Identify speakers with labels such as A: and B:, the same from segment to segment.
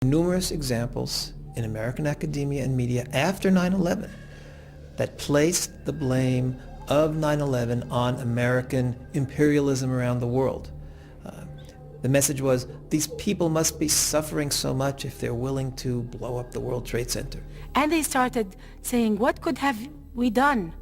A: Numerous examples in American academia and media after 9/11 that placed the blame of 9/11 on American imperialism around the world. The message was, these people must be suffering so much if they're willing to blow up the World Trade Center.
B: And they started saying, what could have we done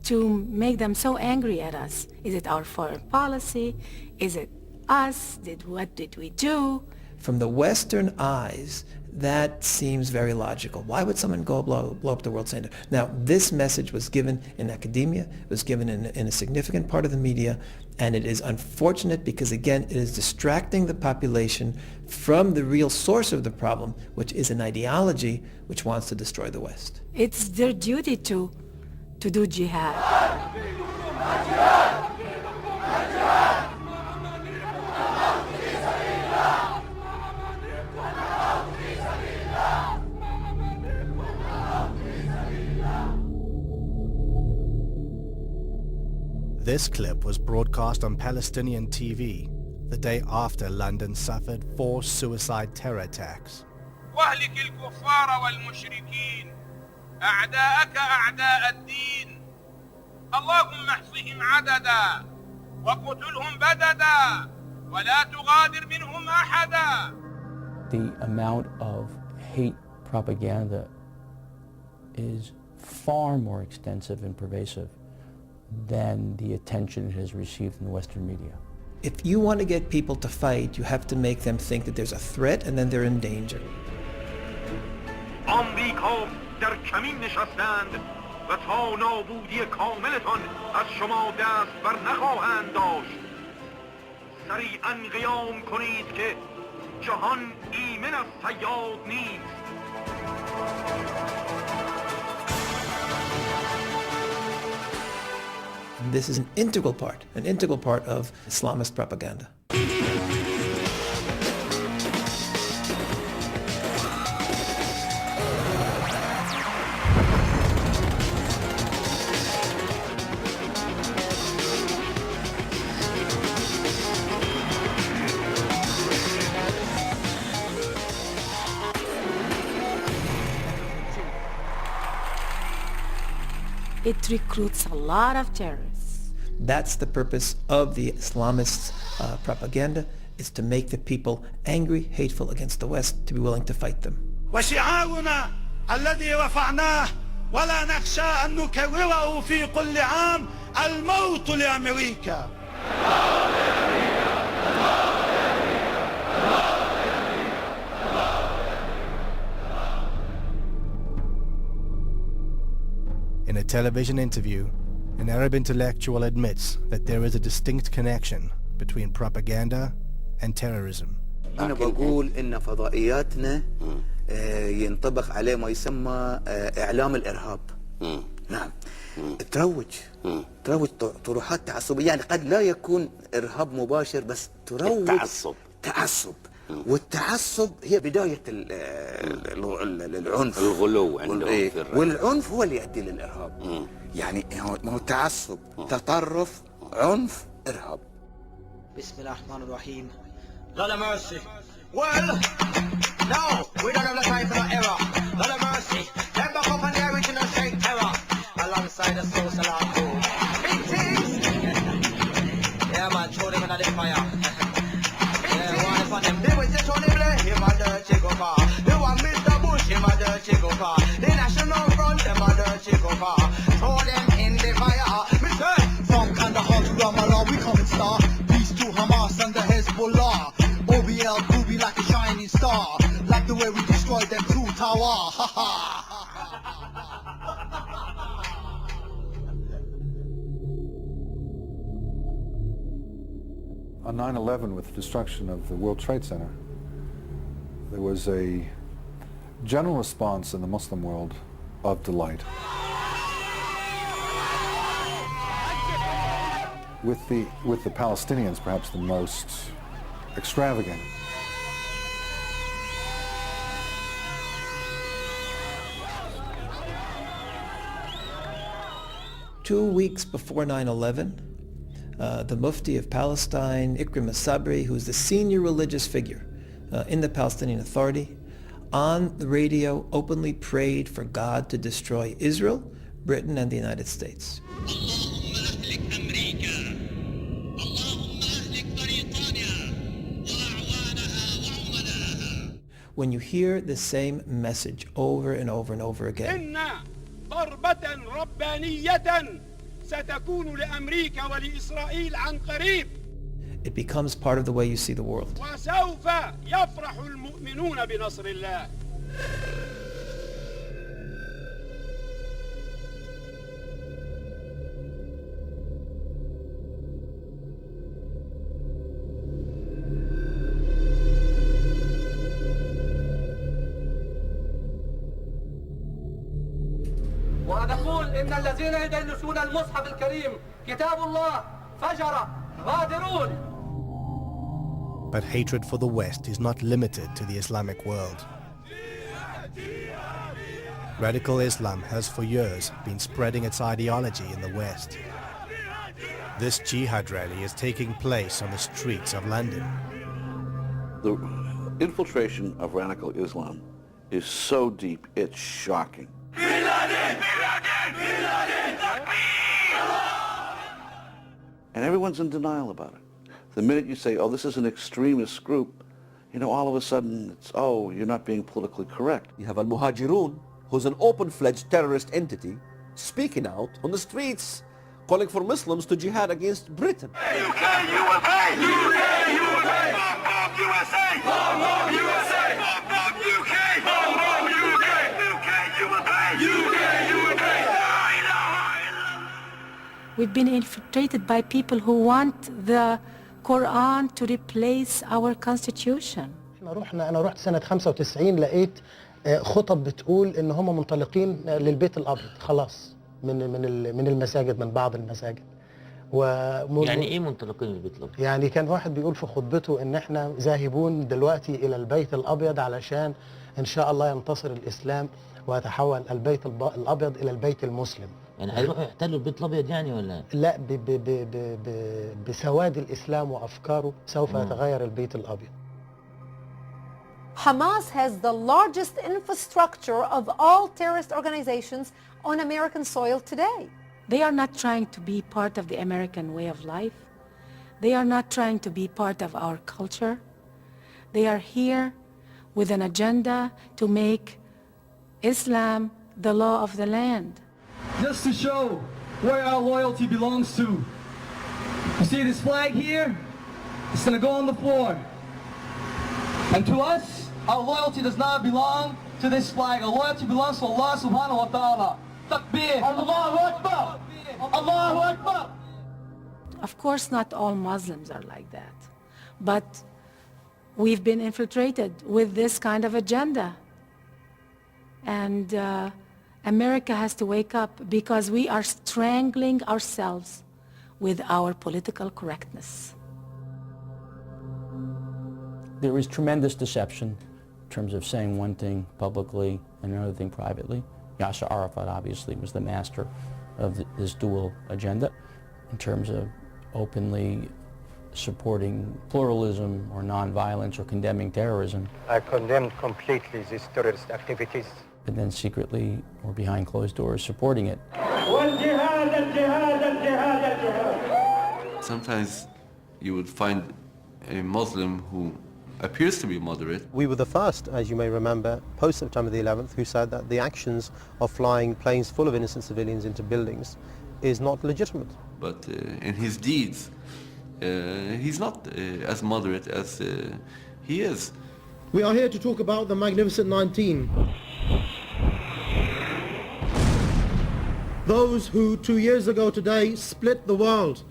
B: to make them so angry at us? Is it our foreign policy? Is it us? What did we do?
A: From the Western eyes, that seems very logical. Why would someone go blow up the World Center? Now, this message was given in academia, it was given in a significant part of the media, and it is unfortunate because, again, it is distracting the population from the real source of the problem, which is an ideology which wants to destroy the West.
B: It's their duty to do jihad.
C: This clip was broadcast on Palestinian TV the day after London suffered 4 suicide terror attacks.
D: واهلك الكفار والمشركين أعداءك أعداء الدين اللهم احصهم عددا وقتلهم بددا ولا تغادر منهم أحدا.
E: The amount of hate propaganda is far more extensive and pervasive than the attention it has received in the Western media.
A: If you want to get people to fight, you have to make them think that there's a threat and then they're in danger.
F: آمریکا در کمین نشستند و تا نابودی کاملتان از شما دست بر نخواهند داشت. سریعاً قیام کنید که جهان ایمن از صیاد نیست.
A: This is an integral part of Islamist propaganda.
B: It recruits a lot of terrorists.
A: That's the purpose of the Islamists' propaganda, is to make the people angry, hateful against the West, to be willing to fight them.
G: وشعارنا الذي رفعناه ولا نخشى أن نكرره في كل عام الموت لأمريكا.
C: In a television interview, an Arab intellectual admits that there is a distinct connection between propaganda and terrorism.
H: أنا بقول إن فضائياتنا ينطبق عليه ما يسمى إعلام الإرهاب. نعم. تروج طروحات تعصبية، يعني قد لا يكون إرهاب مباشر بس تروج تعصب. والتعصب هي بداية العنف،
I: الغلو عندهم،
H: والعنف هو اللي يؤدي للإرهاب. يعني ما هو تعصب، تطرف، عنف، إرهاب.
J: بسم الله الرحمن الرحيم. Lord of mercy. Well, no, we don't have the time for no error. Lord of mercy. Let back up on the original straight terror alongside the social hardcore. Big things. Yeah, man, throw them in the fire. For them, they will say Tony Blair, him a dirty go car. They want Mr. Bush, him a dirty go car. The National Front, him a dirty go car. Throw them in the fire. Mr.
G: From Kandahar to Ramallah, we come and star. Peace to Hamas and the Hezbollah. OBL will be like a shining star. Like the way we destroyed them through Tower. Ha ha.
K: On 9/11, with the destruction of the World Trade Center, there was a general response in the Muslim world of delight. With the Palestinians perhaps the most extravagant.
A: Two weeks before 9/11, the Mufti of Palestine, Ikrim al-Sabri, who's the senior religious figure in the Palestinian Authority, on the radio openly prayed for God to destroy Israel, Britain, and the United States. When you hear the same message over and over and over again,
D: ضربة ربانية ستكون لأمريكا ولإسرائيل عن قريب.
A: it becomes part of the way you see the world.
D: وسوف يفرح المؤمنون بنصر الله.
I: ونقول إن الذين يدنسون المصحف الكريم كتاب الله فجر غادرون.
C: But hatred for the West is not limited to the Islamic world. Radical Islam has for years been spreading its ideology in the West. This jihad rally is taking place on the streets of London.
L: The infiltration of radical Islam is so deep, it's shocking. And everyone's in denial about it. The minute you say, oh, this is an extremist group, you know, all of a sudden it's, oh, you're not being politically correct.
M: You have Al-Muhajirun, who's an open-fledged terrorist entity, speaking out on the streets, calling for Muslims to jihad against Britain.
F: UK, USA! UK, USA! Bomb USA! Bomb USA! Bomb UK! Bomb UK! UK, USA! UK, USA!
B: We've been infiltrated by people who want the Quran to replace our constitution.
N: أنا رحت سنة 95 لقيت خطب بتقول إن هم منطلقين للبيت الأبيض خلاص من المساجد من بعض المساجد.
O: يعني إيه منطلقين للبيت الأبيض؟
N: يعني كان واحد بيقول في خطبته إن إحنا ذاهبون دلوقتي إلى البيت الأبيض علشان إن شاء الله ينتصر الإسلام ويتحول البيت الأبيض إلى البيت المسلم.
O: يعني هيروحوا يحتلوا البيت الأبيض يعني ولا؟
N: لا بسواد الإسلام وأفكاره سوف يتغير البيت الأبيض.
P: Hamas has the largest infrastructure of all terrorist organizations on American soil today.
B: They are not trying to be part of the American way of life. They are not trying to be part of our culture. They are here with an agenda to make Islam the law of the land.
Q: Just to show where our loyalty belongs to. You see this flag here? It's going to go on the floor. And to us, our loyalty does not belong to this flag. Our loyalty belongs to Allah subhanahu wa ta'ala. Takbir! Allahu Akbar! Allahu Akbar!
B: Of course, not all Muslims are like that. But we've been infiltrated with this kind of agenda. And America has to wake up because we are strangling ourselves with our political correctness.
E: There is tremendous deception in terms of saying one thing publicly and another thing privately. Yasser Arafat obviously was the master of this dual agenda in terms of openly supporting pluralism or nonviolence or condemning terrorism.
R: I condemn completely these terrorist activities.
E: And then secretly or behind closed doors supporting it.
S: Sometimes you would find a Muslim who appears to be moderate.
T: We were the first, as you may remember, post-September the 11th, who said that the actions of flying planes full of innocent civilians into buildings is not legitimate.
S: But in his deeds, he's not as moderate as he is.
U: We are here to talk about the Magnificent 19. Those who 2 years ago today split the world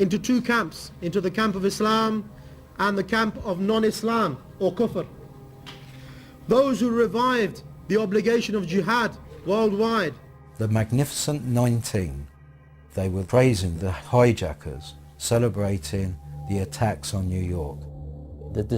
U: into two camps, into the camp of Islam and the camp of non-Islam or Kufr. Those who revived the obligation of jihad worldwide.
V: The Magnificent 19. They were praising the hijackers, celebrating the attacks on New York.
E: That this